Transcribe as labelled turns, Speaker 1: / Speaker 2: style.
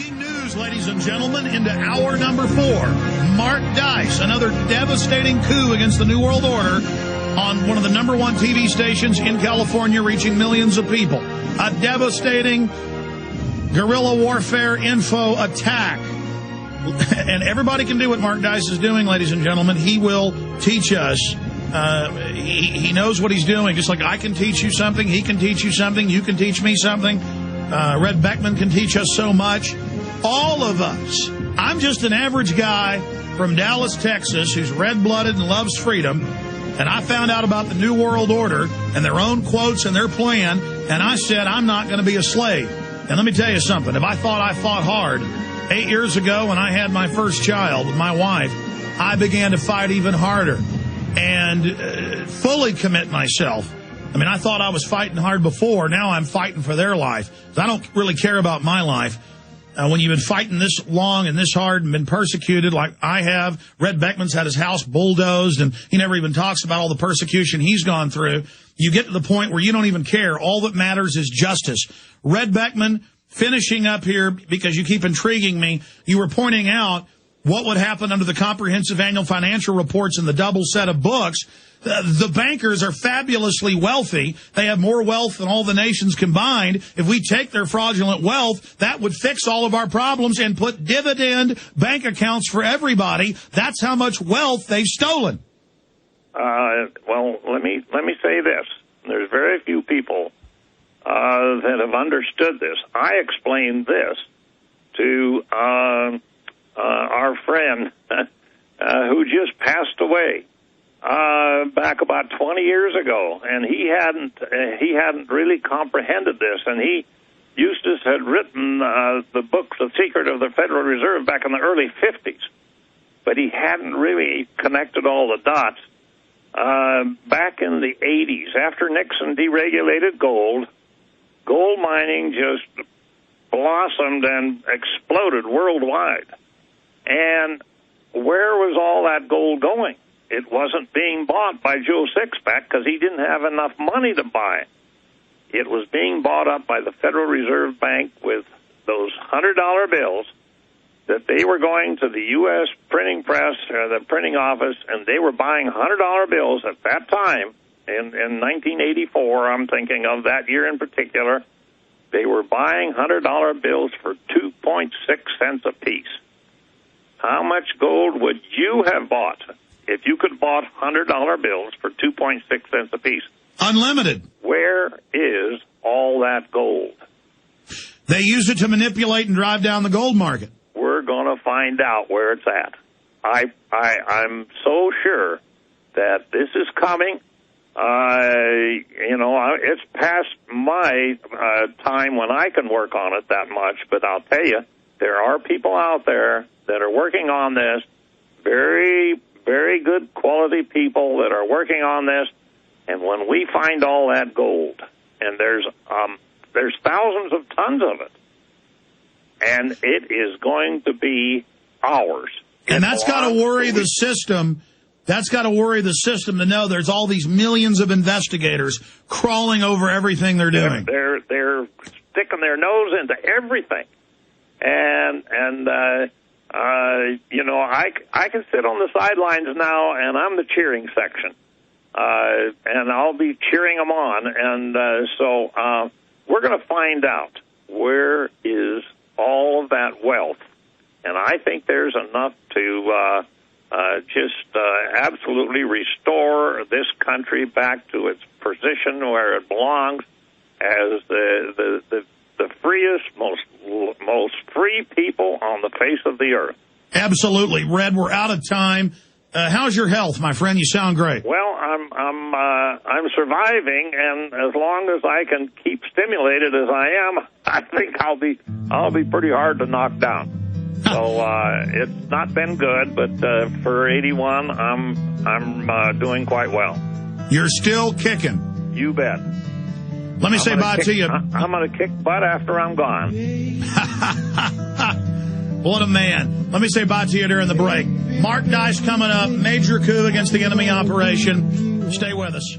Speaker 1: Breaking news, ladies and gentlemen, into hour number 4. Mark Dice, another devastating coup against the New World Order on one of the number 1 TV stations in California, reaching millions of people. A devastating guerrilla warfare info attack. And everybody can do what Mark Dice is doing, ladies and gentlemen. He will teach us. He knows what he's doing. Just like I can teach you something, he can teach you something, you can teach me something. Red Beckman can teach us so much. All of us. I'm just an average guy from Dallas, Texas, who's red-blooded and loves freedom. And I found out about the New World Order and their own quotes and their plan, and I said, I'm not going to be a slave. And let me tell you something. If I thought I fought hard 8 years ago when I had my first child with my wife, I began to fight even harder and fully commit myself. I mean, I thought I was fighting hard before. Now I'm fighting for their life. I don't really care about my life. When you've been fighting this long and this hard and been persecuted like I have, Red Beckman's had his house bulldozed, and he never even talks about all the persecution he's gone through. You get to the point where you don't even care. All that matters is justice. Red Beckman, finishing up here, because you keep intriguing me, you were pointing out what would happen under the comprehensive annual financial reports in the double set of books. The bankers are fabulously wealthy. They have more wealth than all the nations combined. If we take their fraudulent wealth, that would fix all of our problems and put dividend bank accounts for everybody. That's how much wealth they've stolen.
Speaker 2: Well, let me say this. There's very few people that have understood this. I explained this to our friend who just passed away back about 20 years ago, and he hadn't really comprehended this. And Eustace had written the book The Secret of the Federal Reserve back in the early 50s, but he hadn't really connected all the dots. Back in the 80s, after Nixon deregulated gold mining just blossomed and exploded worldwide. And where was all that gold going? It wasn't being bought by Joe Sixpack because he didn't have enough money to buy it. It was being bought up by the Federal Reserve Bank with those $100 bills that they were going to the U.S. printing press, or the printing office, and they were buying $100 bills at that time. In 1984, I'm thinking of that year in particular, they were buying $100 bills for 2.6 cents a piece. How much gold would you have bought if you could have bought $100 bills for 2.6 cents a piece?
Speaker 1: Unlimited.
Speaker 2: Where is all that gold?
Speaker 1: They use it to manipulate and drive down the gold market.
Speaker 2: We're going to find out where it's at. I'm so sure that this is coming. It's past my time when I can work on it that much, but I'll tell you, there are people out there that are working on this, very, very good quality people that are working on this, and when we find all that gold, and there's thousands of tons of it, and it is going to be ours.
Speaker 1: And that's got to worry the system. That's got to worry the system to know there's all these millions of investigators crawling over everything they're doing.
Speaker 2: They're sticking their nose into everything. And I can sit on the sidelines now, and I'm the cheering section. And I'll be cheering them on. And so we're going to find out where is all of that wealth. And I think there's enough to absolutely restore this country back to its position where it belongs as the freest, most free people on the face of the earth.
Speaker 1: Absolutely. Red, we're out of time. How's your health, my friend? You sound great.
Speaker 2: Well, I'm surviving, and as long as I can keep stimulated as I am, I think I'll be pretty hard to knock down. So it's not been good, but for 81, I'm doing quite well.
Speaker 1: You're still kicking.
Speaker 2: You bet.
Speaker 1: Let me say bye to you.
Speaker 2: I'm going to kick butt after I'm gone.
Speaker 1: What a man. Let me say bye to you during the break. Mark Dice coming up. Major coup against the enemy operation. Stay with us.